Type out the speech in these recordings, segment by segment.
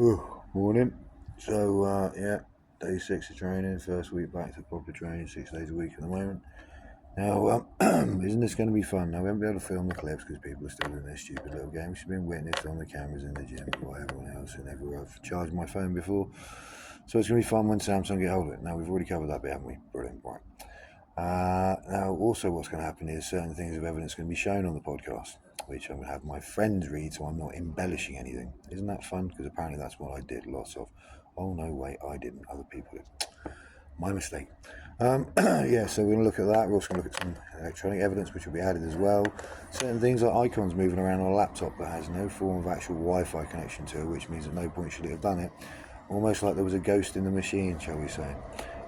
Oh, morning. So, day 6 of training, first week back to proper training, 6 days a week at the moment. Now, isn't this going to be fun? Now, we won't be able to film the clips because people are still doing their stupid little games. It's been witnessed on the cameras in the gym by everyone else and everywhere. I've charged my phone before. So it's going to be fun when Samsung get hold of it. Now, we've already covered that bit, haven't we? Brilliant, right. Now, also what's going to happen is certain things of evidence going to be shown on the podcast, which I'm going to have my friends read, so I'm not embellishing anything. Isn't that fun? Because apparently that's what I did lots of. Oh, no, wait, I didn't. Other people did. My mistake. So we're going to look at that. We're also going to look at some electronic evidence, which will be added as well. Certain things like icons moving around on a laptop that has no form of actual Wi-Fi connection to it, which means at no point should it have done it. Almost like there was a ghost in the machine, shall we say.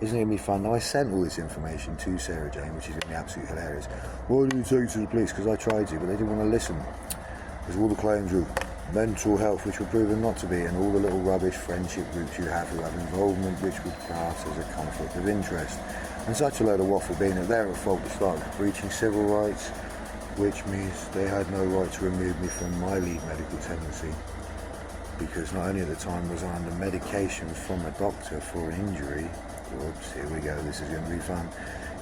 Isn't it going to be fun? Now, I sent all this information to Sarah Jane, which is going to be absolutely hilarious. Why didn't you take it to the police? Because I tried to, but they didn't want to listen. Because all the claims were mental health, which were proven not to be, and all the little rubbish friendship groups you have who have involvement, which would class as a conflict of interest. And such a load of waffle being that they're at fault to start with breaching civil rights, which means they had no right to remove me from my lead medical tendency. Because not only at the time was I under medication from a doctor for an injury, whoops, here we go, this is going to be fun.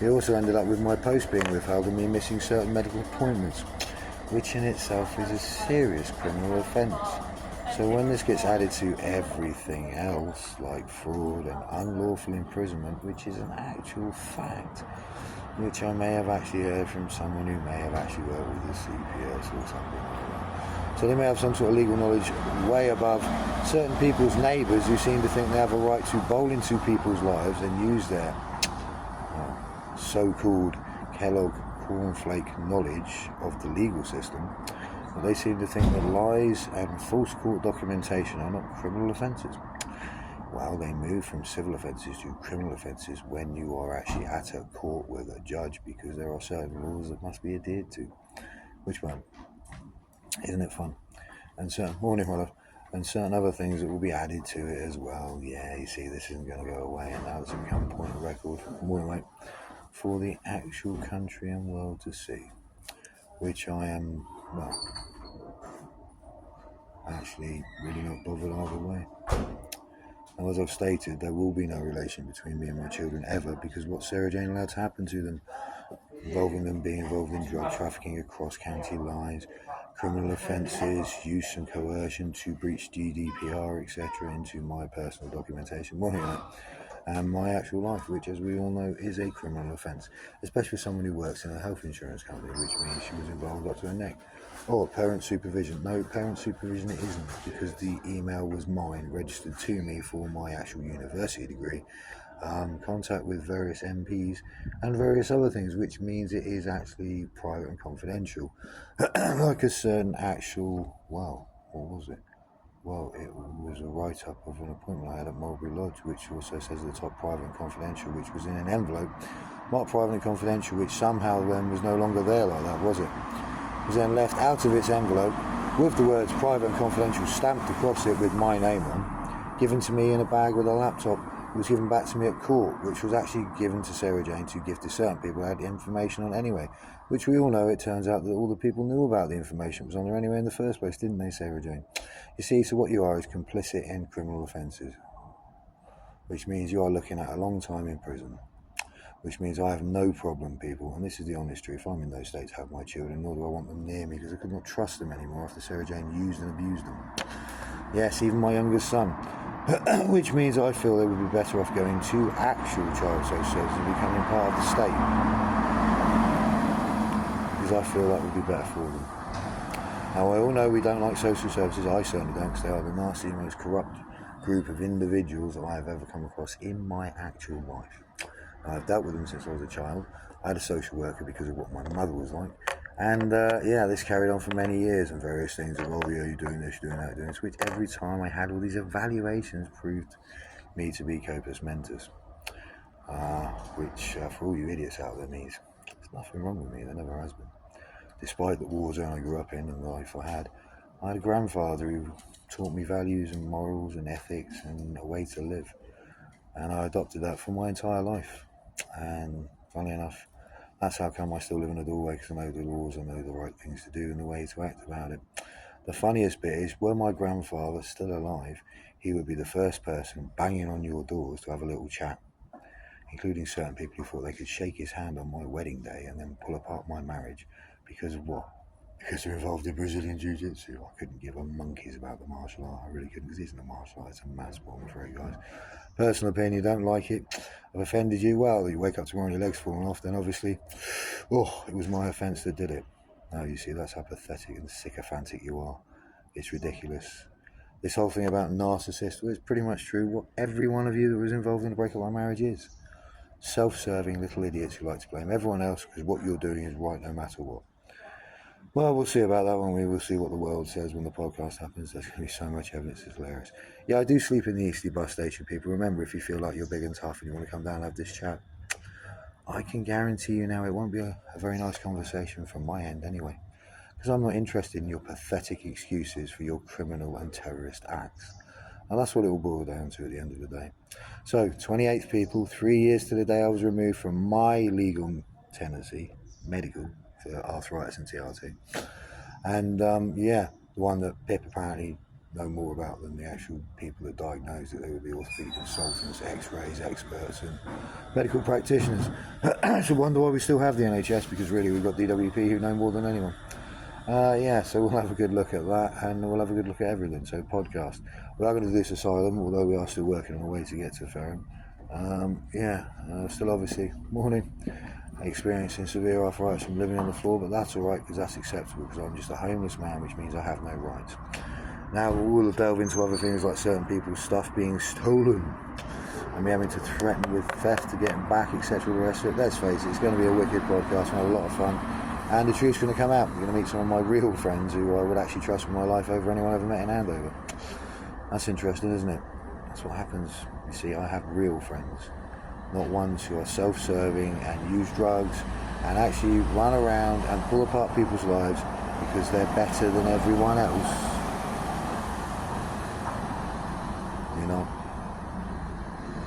It also ended up with my post being withheld and me missing certain medical appointments, which in itself is a serious criminal offence. So when this gets added to everything else, like fraud and unlawful imprisonment, which is an actual fact, which I may have actually heard from someone who may have actually worked with the CPS or something like that. So they may have some sort of legal knowledge way above certain people's neighbours who seem to think they have a right to bowl into people's lives and use their so-called Kellogg cornflake knowledge of the legal system. But they seem to think that lies and false court documentation are not criminal offences. Well, they move from civil offences to criminal offences when you are actually at a court with a judge, because there are certain laws that must be adhered to. Which one? Isn't it fun? And certain and certain other things that will be added to it as well. Yeah, you see, this isn't going to go away, and now it's become point of record for the actual country and world to see. Which I am, actually really not bothered either way. Now, as I've stated, there will be no relation between me and my children ever, because what Sarah Jane allowed to happen to them, involving them being involved in drug trafficking across county lines, criminal offences, use and coercion to breach GDPR, etc., into my personal documentation, and my actual life, which, as we all know, is a criminal offence, especially for someone who works in a health insurance company, which means she was involved up to her neck. Or parent supervision. No, parent supervision it isn't, because the email was mine, registered to me for my actual university degree, contact with various MPs and various other things, which means it is actually private and confidential. Like a certain actual, what was it? Well, it was a write-up of an appointment I had at Mulberry Lodge, which also says at the top private and confidential, which was in an envelope marked private and confidential, which somehow then was no longer there like that, was it? It was then left out of its envelope with the words private and confidential stamped across it with my name on, given to me in a bag with a laptop. It was given back to me at court, which was actually given to Sarah Jane to give to certain people who had information on anyway, which we all know it turns out that all the people knew about the information was on there anyway in the first place, didn't they, Sarah Jane? You see, so what you are is complicit in criminal offences, which means you are looking at a long time in prison, which means I have no problem, people, and this is the honest truth. I'm in no state to have my children, nor do I want them near me, because I could not trust them anymore after Sarah Jane used and abused them. Yes, even my youngest son. Which means I feel they would be better off going to actual child social services and becoming part of the state, because I feel that would be better for them. Now, I all know we don't like social services. I certainly don't, because they are the nastiest, most corrupt group of individuals that I have ever come across in my actual life. I've dealt with them since I was a child. I had a social worker because of what my mother was like. And this carried on for many years, and various things of, you're doing this, you're doing that, you're doing this, which every time I had all these evaluations proved me to be corpus mentis. Which, for all you idiots out there, means there's nothing wrong with me, there never has been. Despite the war zone I grew up in and the life I had a grandfather who taught me values and morals and ethics and a way to live. And I adopted that for my entire life. And funnily enough, that's how come I still live in a doorway, because I know the laws, I know the right things to do and the way to act about it. The funniest bit is, were my grandfather still alive, he would be the first person banging on your doors to have a little chat, including certain people who thought they could shake his hand on my wedding day and then pull apart my marriage. Because of what? Because they're involved in Brazilian Jiu-Jitsu. I couldn't give a monkeys about the martial art. I really couldn't, because it's not a martial art, it's a mad sport, I'm afraid, guys. Personal opinion, don't like it. I've offended you. Well, you wake up tomorrow and your leg's falling off, then obviously, it was my offence that did it. No, you see, that's how pathetic and sycophantic you are. It's ridiculous. This whole thing about narcissist, well, it's pretty much true what every one of you that was involved in the breakup of my marriage is. Self-serving little idiots who like to blame everyone else because what you're doing is right no matter what. Well, we'll see about that one. We will see what the world says when the podcast happens. There's going to be so much evidence. It's hilarious. Yeah, I do sleep in the Eastleigh bus station, people. Remember, if you feel like you're big and tough and you want to come down and have this chat, I can guarantee you now it won't be a very nice conversation from my end anyway, because I'm not interested in your pathetic excuses for your criminal and terrorist acts. And that's what it will boil down to at the end of the day. So, 28th people, 3 years to the day I was removed from my legal tenancy, medical, for arthritis and TRT. And, the one that Pip apparently know more about than the actual people that diagnosed it. They would be orthopedic consultants, x-rays, experts, and medical practitioners. I should wonder why we still have the NHS, because really we've got DWP who know more than anyone. So we'll have a good look at that, and we'll have a good look at everything. So podcast. We are going to do this asylum, although we are still working on a way to get to Ferrum. Still obviously morning, experiencing severe arthritis from living on the floor, but that's alright because that's acceptable, because I'm just a homeless man, which means I have no rights. Now we'll delve into other things like certain people's stuff being stolen and me having to threaten with theft to get them back, etc. The rest of it. Let's face it, it's going to be a wicked podcast and a lot of fun. And the truth's going to come out. You're going to meet some of my real friends who I would actually trust with my life over anyone I ever met in Andover. That's interesting, isn't it? That's what happens. You see, I have real friends, not ones who are self-serving and use drugs and actually run around and pull apart people's lives because they're better than everyone else. You know?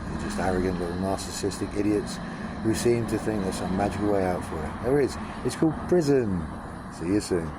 They're just arrogant little narcissistic idiots who seem to think there's some magical way out for it. There is. It's called prison. See you soon.